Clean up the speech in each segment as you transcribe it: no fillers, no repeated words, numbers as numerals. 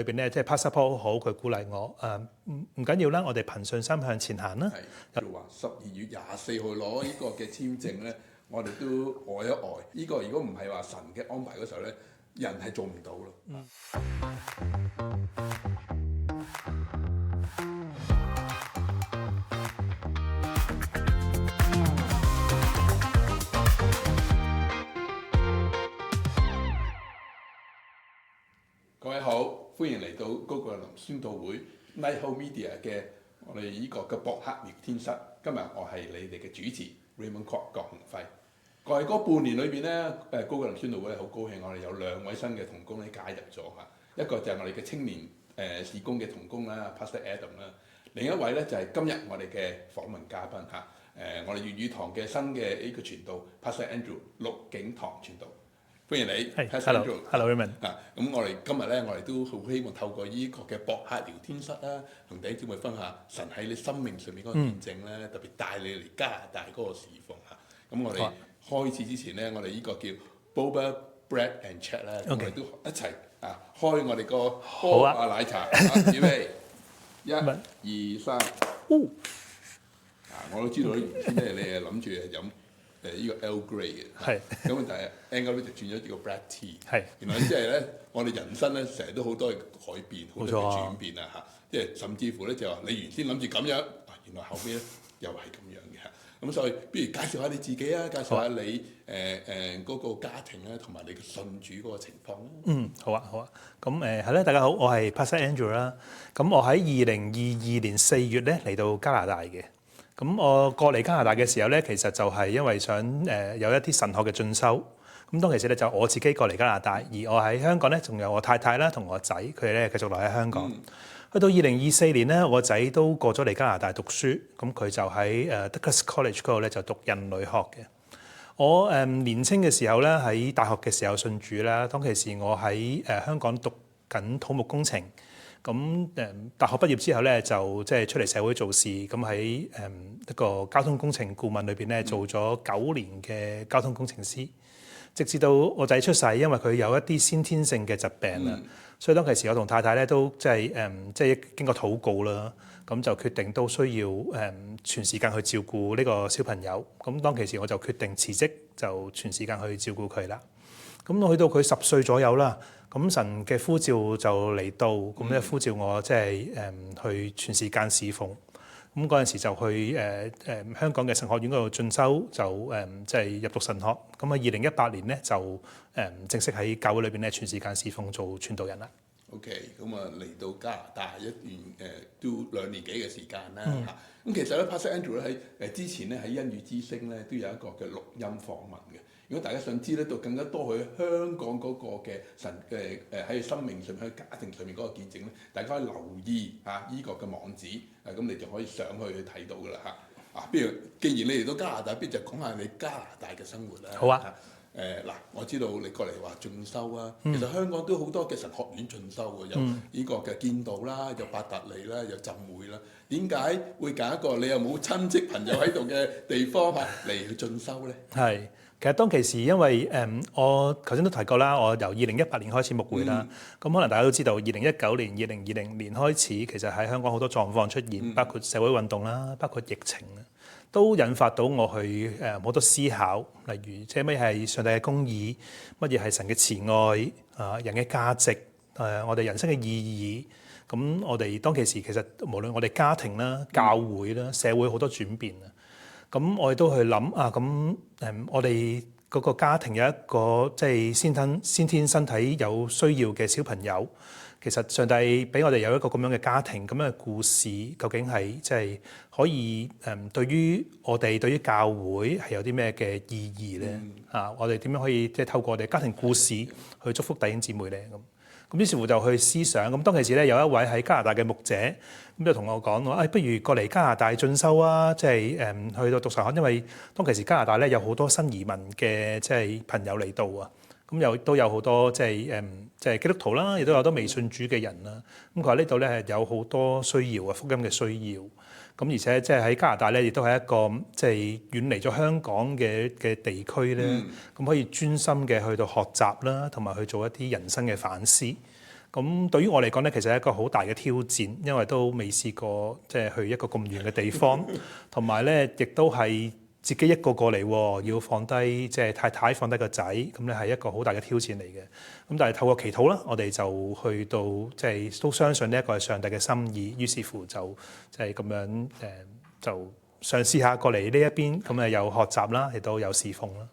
裏邊咧，即係 passport 好，佢鼓勵我唔緊要啦，我哋憑信心向前行啦。係，譬如話12月24號攞呢個嘅簽證咧，我哋都呆一呆。呢個如果唔係話神嘅安排嗰時候咧，人係做唔到咯。各位好，歡迎嚟到高國林宣道會 Nighthawk Media 嘅我哋呢個嘅博客聊天室。今日我係你哋嘅主持 Raymond Kwok 郭鴻輝。過去嗰半年裏邊咧，高國林宣道會好高興，我哋有2位新嘅同工咧加入咗嚇。一個就係我哋嘅青年事工嘅同工啦 ，Pastor Adam 啦。另一位咧就係今日我哋嘅訪問嘉賓嚇。我哋粵語堂嘅新嘅呢個傳道 Pastor Andrew 陸景堂傳道。歡迎你 ，Pastor Andrew。Hello Raymond。咁我哋今日咧，我哋都好希望透過呢個嘅博客聊天室啦，同弟兄姊妹分享神喺你生命上面嗰個見證咧，特別帶你嚟加拿大嗰個侍奉嚇。咁我哋開始之前咧，我哋呢個叫 Boba Bread and Chat 咧，我哋都一齊開我哋個波奶茶。準備1、2、3。我都知道原先咧，你係諗住飲呢個 Earl Grey 嘅，咁但係 Earl Grey 就轉咗呢個 Black Tea。原來即係咧，我哋人生咧成日都好多嘅改變，好多嘅轉變啊嚇！即係甚至乎咧就話你原先諗住咁樣，原來後邊咧又係咁樣嘅嚇。咁所以，不如介紹下你自己啊，介紹下你嗰個家庭咧，同埋你嘅信主嗰個情況啦。好啊。咁係咧，大家好，我係 Pastor Andrew 啦。咁我喺2022年4月咧嚟到加拿大嘅。咁我過嚟加拿大嘅時候咧，其實就係因為想有一啲神學嘅進修。咁當其時咧就我自己過嚟加拿大，而我喺香港咧仲有我太太啦同我仔，佢哋咧繼續留喺香港。去到2024年咧，我仔都過咗嚟加拿大讀書，咁佢就喺Douglas College 嗰度咧就讀人類學嘅。我年青嘅時候咧喺大學嘅時候信主啦，當其時我喺香港讀緊土木工程。咁大學畢業之後咧，就即係出嚟社會做事，咁喺一個交通工程顧問裏邊咧做咗9年嘅交通工程師，直至到我仔出世，因為佢有一啲先天性嘅疾病啦，所以當其時我同太太咧都即係經過禱告啦，咁就決定都需要全時間去照顧呢個小朋友。咁當其時我就決定辭職，就全時間去照顧佢啦。咁我去到佢10歲左右啦。咁神嘅呼召就嚟到，咁咧呼召我即係去全時間侍奉。咁嗰陣時就去香港嘅神學院嗰度進修，就即係入讀神學。咁喺2018年咧就正式喺教會裏邊咧全時間侍奉做傳道人啦。OK， 咁嚟到加拿大一段都2年幾嘅時間啦嚇。咁其實咧 Pastor Andrew 咧喺之前咧喺恩語之聲咧都有一個嘅錄音訪問嘅。如果大家想知咧到更加多佢香港嗰個嘅神嘅喺生命上面、喺家庭上面嗰個見證咧，大家可以留意依個嘅網址，咁你就可以上去睇到噶啦嚇。不如既然你嚟到加拿大，不如就講下你加拿大嘅生活啦。好啊。我知道你過嚟話進修啊，其實香港都好多嘅神學院進修嘅，有呢個嘅建道啦，有八達利啦，有浸會啦。點解會揀一個你又冇親戚朋友喺度嘅地方嚟去進修咧？係。其實當其時，因為我頭先都提過啦，我由2018年開始牧會啦。咁可能大家都知道，2019年、2020年開始，其實喺香港好多狀況出現，包括社會運動啦，包括疫情啦，都引發到我去好多思考。例如，即係乜嘢係上帝嘅公義，乜嘢係神嘅慈愛，人嘅價值，我哋人生嘅意義。咁我哋當其時其實無論我哋家庭啦、教會啦、社會好多轉變啊。咁我哋都去諗我哋嗰個家庭有一個即係先天身體有需要嘅小朋友，其實上帝俾我哋有一個咁樣嘅家庭，咁樣嘅故事，究竟係即係可以對於我哋對於教會係有啲咩嘅意義咧？我哋點樣可以即係透過我哋家庭故事去祝福弟兄姊妹咧？咁於是乎就去思想。咁當其時咧，有一位喺加拿大嘅牧者，咁就同我講話，不如過嚟加拿大進修啊！即係去到讀神學，因為當其時加拿大咧有好多新移民嘅即係朋友嚟到啊。咁都有好多即係基督徒啦，亦都有好多未信主嘅人啦。咁佢話呢度咧係有好多需要啊，福音嘅需要。咁而且即係喺加拿大咧，亦都係一個即係遠離咗香港嘅地區咧，咁可以專心嘅去到學習啦，同埋去做一啲人生嘅反思。咁對於我嚟講咧，其實係一個好大嘅挑戰，因為都未試過即係去一個咁遠嘅地方，同埋咧亦都係自己一個過嚟喎，要放低即係太太放低個仔，咁咧係一個好大嘅挑戰嚟嘅。咁但係透過祈禱啦，我哋就去到即係都相信呢一個係上帝嘅心意，於是乎就即係咁樣就嘗試下過嚟呢一邊，咁有學習啦，亦都有侍奉啦。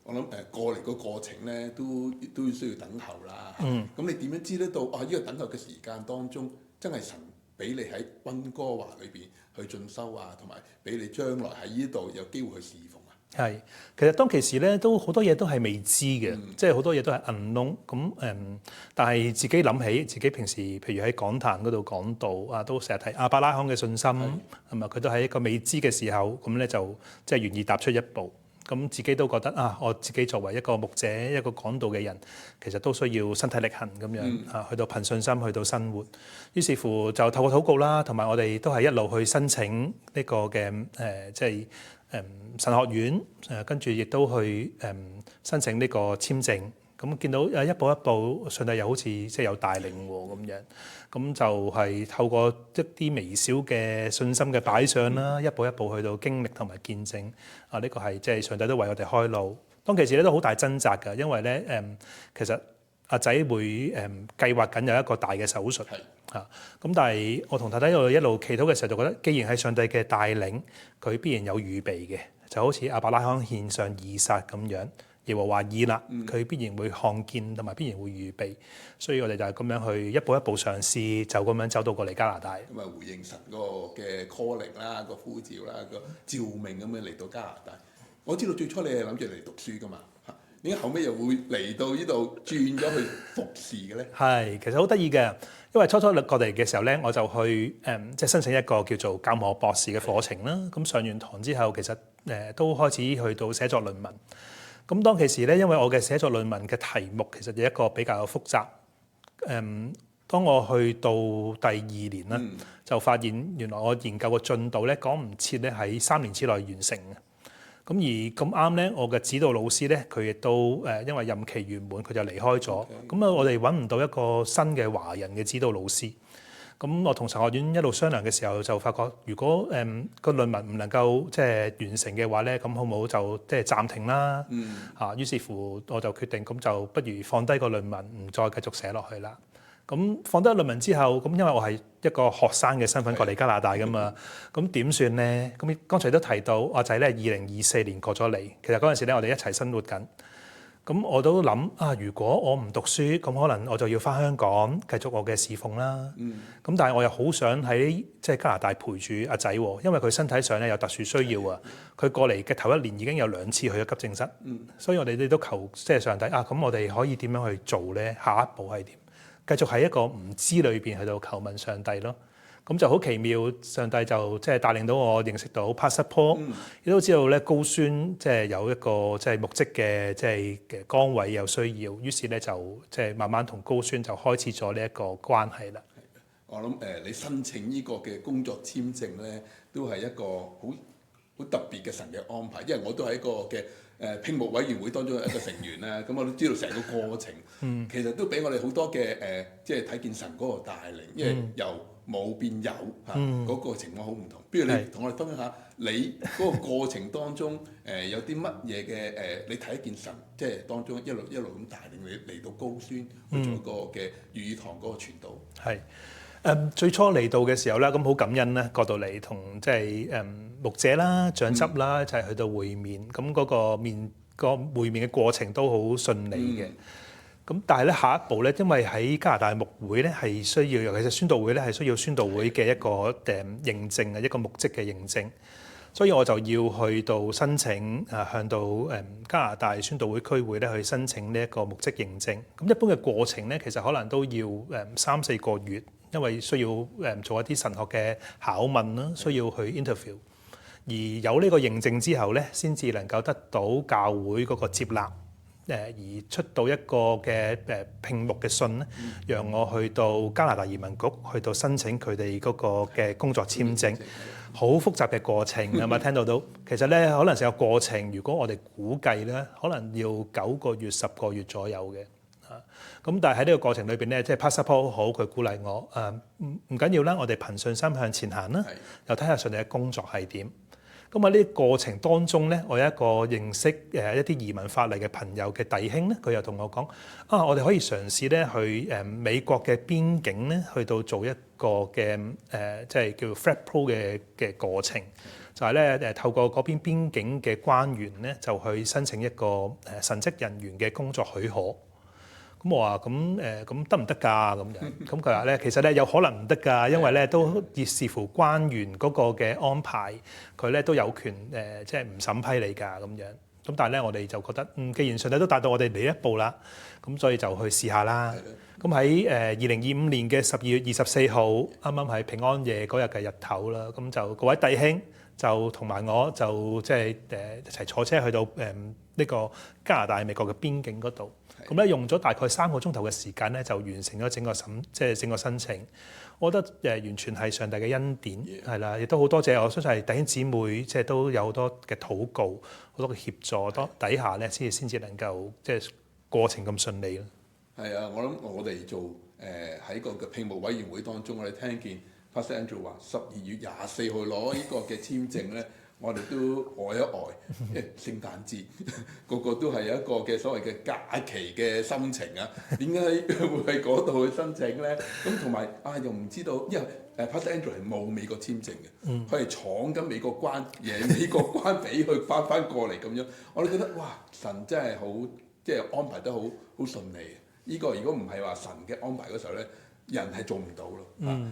我諗過嚟個過程咧，都需要等候啦。咁你點樣知得到呢個等候嘅時間當中，真係神俾你喺溫哥華裏邊去進修啊，同埋俾你將來喺呢度有機會去侍奉啊？係，其實當其時咧，都好多嘢都係未知嘅，即係好多嘢都係 unknown。咁但係自己諗起自己平時，譬如喺講壇嗰度講道啊，都成日提亞伯拉罕嘅信心，係咪佢都喺一個未知嘅時候，咁咧就即係願意踏出一步。咁自己都覺得我自己作為一個牧者、一個講道嘅人，其實都需要身體力行咁樣去到憑信心去到生活。於是乎就透過禱告啦，同埋我哋都係一路去申請呢個嘅即係神學院，跟住亦都去申請呢個簽證。咁見到一步一步，上帝又好似即係有帶領喎咁樣。咁就係透過一啲微小嘅信心嘅擺上啦，一步一步去到經歷同埋見證。呢個係即係上帝都為我哋開路。當其時咧都好大掙扎㗎，因為咧其實阿仔會計劃緊有一個大嘅手術嚇。咁但係我同太太一路祈禱嘅時候，就覺得既然係上帝嘅帶領，佢必然有預備嘅，就好似亞伯拉罕獻上以撒咁樣。耶和華以勒，佢必然會看見同埋必然會預備，所以我哋就係咁樣去一步一步嘗試，就咁樣走到過嚟加拿大。咁啊回應神嗰個嘅 calling 啦，個呼召啦，個召命咁樣嚟到加拿大。我知道最初你係諗住嚟讀書噶嘛，點解後尾又會嚟到呢度轉咗去服侍嘅咧？係，其實好得意嘅，因為初初過嚟嘅時候咧，我就去即係申請一個叫做教學博士嘅課程啦。咁上完堂之後，其實都開始去到寫作論文。咁當其時咧，因為我嘅寫作論文嘅題目其實有一個比較複雜。當我去到第二年啦，就發現原來我研究嘅進度咧趕唔切咧喺3年之內完成嘅。咁而咁啱咧，我嘅指導老師咧，佢亦都因為任期完滿，佢就離開咗。咁我哋揾唔到一個新嘅華人嘅指導老師。咁我同神學院一路商量嘅時候，就發覺如果個論文唔能夠即係完成嘅話咧，咁好唔好就即係暫停啦？於是乎我就決定咁就不如放低個論文，唔再繼續寫落去啦。咁放低論文之後，咁因為我係一個學生嘅身份過嚟加拿大噶嘛，咁點算咧？咁剛才都提到我仔咧2024年過咗嚟，其實嗰陣時咧我哋一齊生活緊。咁我都諗如果我唔讀書，咁可能我就要返香港繼續我嘅侍奉啦。咁但係我又好想喺即係加拿大陪住阿仔喎，因為佢身體上咧有特殊需要啊。佢過嚟嘅頭一年已經有2次去咗急症室，所以我哋都求即係上帝咁我哋可以點樣去做咧？下一步係點？繼續喺一個唔知裏邊去到求問上帝咯。咁就好奇妙，上帝就即係帶領到我認識到 Pastor Paul，亦都知道咧高宣即係有一個即係牧職嘅即係嘅崗位有需要，於是咧就即係慢慢同高宣就開始咗呢一個關係啦。我諗你申請呢個嘅工作簽證咧，都係一個好特別嘅神嘅安排，因為我都係一個嘅聘務委員會當中一個成員啦。咁我都知道成個過程，其實都俾我哋好多嘅即係睇見神嗰個帶領，因為由冇變有嗰個情況好唔同。不如你同我哋分享下你嗰個過程當中有啲乜嘢嘅你睇見神即係當中一路咁帶領你嚟到高宣去做一個嘅粵語堂嗰個傳道。係。最初嚟到嘅時候咧，咁好感恩咧，過到嚟同即係牧者啦、長執啦一齊去到會面，咁嗰個會面嘅過程都好順利嘅。咁但係咧下一步咧，因為喺加拿大牧會咧係需要，尤其是宣道會咧係需要宣道會嘅一個認證啊，一個牧職嘅認證，所以我就要去到申請向到加拿大宣道會區會咧去申請呢一個牧職認證。咁一般嘅過程咧，其實可能都要3-4個月。因為需要做一啲神學嘅考問啦，需要去 interview， 而有呢個認證之後咧，先至能夠得到教會嗰個接納，而出到一個嘅聘牧嘅信咧，讓我去到加拿大移民局去到申請佢哋嗰個嘅工作簽證，好複雜嘅過程係咪？聽到其實咧可能成個過程，如果我哋估計咧，可能要9個月、10個月左右嘅。咁但係喺呢個過程裏邊咧，即係 Pastor Paul 好，佢鼓勵我唔緊要啦，我哋憑信心向前行啦，又睇下上帝嘅工作係點。咁喺呢個過程當中咧，我有一個認識一啲移民法例嘅朋友嘅弟兄咧，佢又同我講我哋可以嘗試咧去美國嘅邊境咧，去到做一個嘅即係叫 Flag Pro 嘅過程，就係咧透過嗰邊邊境嘅關員咧，就去申請一個神職人員嘅工作許可。咁我話咁得唔得㗎咁樣？咁佢話咧，其實咧有可能唔得㗎，因為咧都要視乎關員嗰個嘅安排，佢咧都有權即係唔審批你㗎咁樣。咁但係咧，我哋就覺得既然上帝都帶到我哋嚟一步啦，咁所以就去試下啦。咁喺2025年嘅12月24號，啱啱係平安夜嗰日嘅日頭啦，咁就各位弟兄就同埋我就即係一齊坐車去到呢個加拿大美國嘅邊境嗰度。咁咧用咗大概3個鐘頭嘅時間咧，就完成咗整個申請。我覺得完全係上帝嘅恩典，係啦，亦都好多謝我相信係弟兄姊妹，即係都有好多嘅禱告，好多嘅協助，多底下咧先至能夠即係過程咁順利咯。係啊，我諗我哋做喺個嘅聘務委員會當中，我哋聽見 Pastor Andrew 話12月24號攞呢個嘅簽證咧。我哋都呆一呆，因為聖誕節個個都係有一個嘅所謂嘅假期嘅心情啊。點解會喺嗰度去申請咧？咁同埋又唔知道，因為Pastor Andrew 係冇美國簽證嘅，佢係闖緊美國關，贏美國關俾佢翻過嚟咁樣。我哋覺得哇，神真係好，即係安排得好順利。呢個如果唔係話神嘅安排嗰時候咧，人係做唔到咯。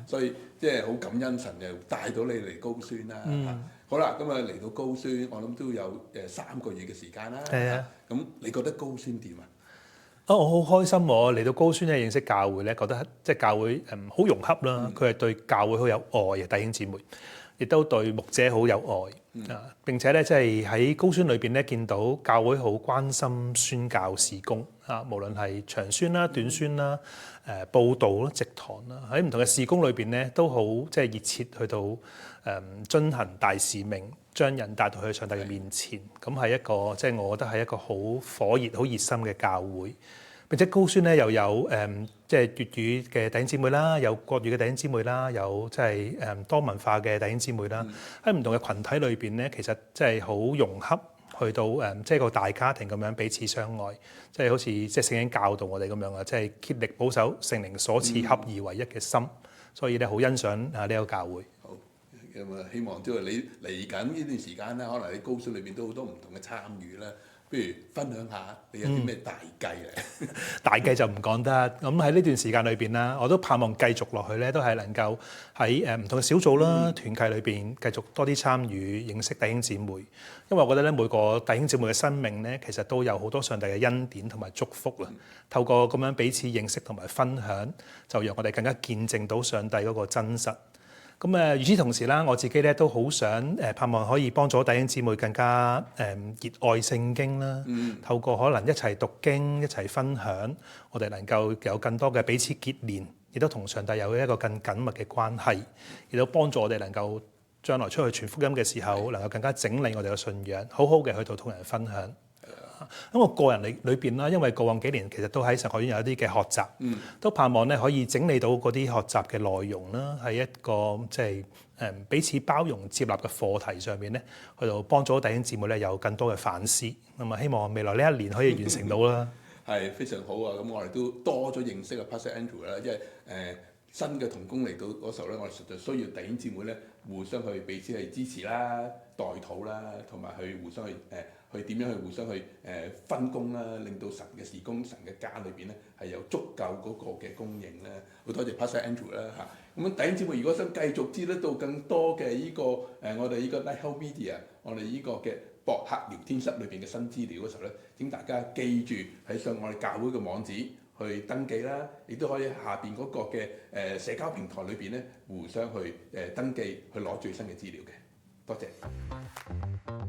所以即係好感恩神又帶到你嚟高宣啦。好啦，咁嚟到高宣，我諗都有3個月嘅時間啦。係啊。咁你覺得高宣點啊？我好開心喎！嚟到高宣咧認識教會咧，覺得即係教會好融洽啦。佢係對教會好有愛嘅弟兄姊妹，亦都對牧者好有愛啊！並且咧即係喺高宣裏邊咧見到教會好關心宣教事工啊，無論係長宣啦、短宣啦、佈道啦、植堂啦，喺唔同嘅事工裏邊咧都好即係熱切去到遵行大使命，將人帶到去上帝嘅面前。咁係一個即係我覺得係一個好火熱、好熱心嘅教會。並且高宣咧又有即係粵語嘅弟兄姊妹啦，有國語嘅弟兄姊妹啦，有即係多文化嘅弟兄姊妹啦。喺唔同嘅群體裏邊咧，其實即係好融洽，去到即係個大家庭咁樣彼此相愛，即係好似即係聖經教導我哋咁樣啊，即係竭力保守聖靈所賜合而為一嘅心。所以咧好欣賞呢個教會。好，咁啊希望即係你嚟緊呢段時間咧，可能喺高宣裏邊都好多唔同嘅參與啦。不如分享下你有啲咩大計咧？大計就唔講得。咁喺呢段時間裏邊啦，我都盼望繼續落去咧，都係能夠喺唔同嘅小組啦、團契裏邊繼續多啲參與、認識弟兄姊妹。因為我覺得咧，每個弟兄姊妹嘅生命咧，其實都有好多上帝嘅恩典同埋祝福啦。透過咁樣彼此認識同埋分享，就讓我哋更加見證到上帝嗰個真實。咁與此同時啦，我自己咧都好想盼望可以幫助弟兄姊妹更加熱愛聖經啦。透過可能一齊讀經、一齊分享，我哋能夠有更多嘅彼此結連，亦都同上帝有一個更緊密嘅關係，亦都幫助我哋能夠將來出去傳福音嘅時候，能夠更加整理我哋嘅信仰，好好嘅去到同人分享。咁我個人裏邊啦，因為過往幾年其實都喺神學院有一啲嘅學習，都盼望咧可以整理到嗰啲學習嘅內容啦，喺一個即係彼此包容接納嘅課題上面咧，去到幫助弟兄姊妹咧有更多嘅反思。咁啊，希望未來呢一年可以完成到啦。係非常好啊！咁我哋都多咗認識啊 Pastor Andrew 啦，因為新嘅同工嚟到嗰時候咧，我哋實在需要弟兄姊妹咧互相去彼此去支持啦、代禱啦，同埋去互相去點樣去互相去分工啦，令到神嘅事工、神嘅家裏邊咧係有足夠嗰個嘅供應咧。好多謝 Pastor Andrew 啦嚇。咁弟兄姊妹，如果想繼續知得到更多嘅呢個我哋呢個 Lighthouse Media， 我哋呢個嘅博客聊天室裏邊嘅新資料嗰時候咧，請大家記住喺上我哋教會嘅網址去登記啦，亦都可以下邊嗰個嘅社交平台裏邊咧互相去登記去攞最新嘅資料嘅。多謝。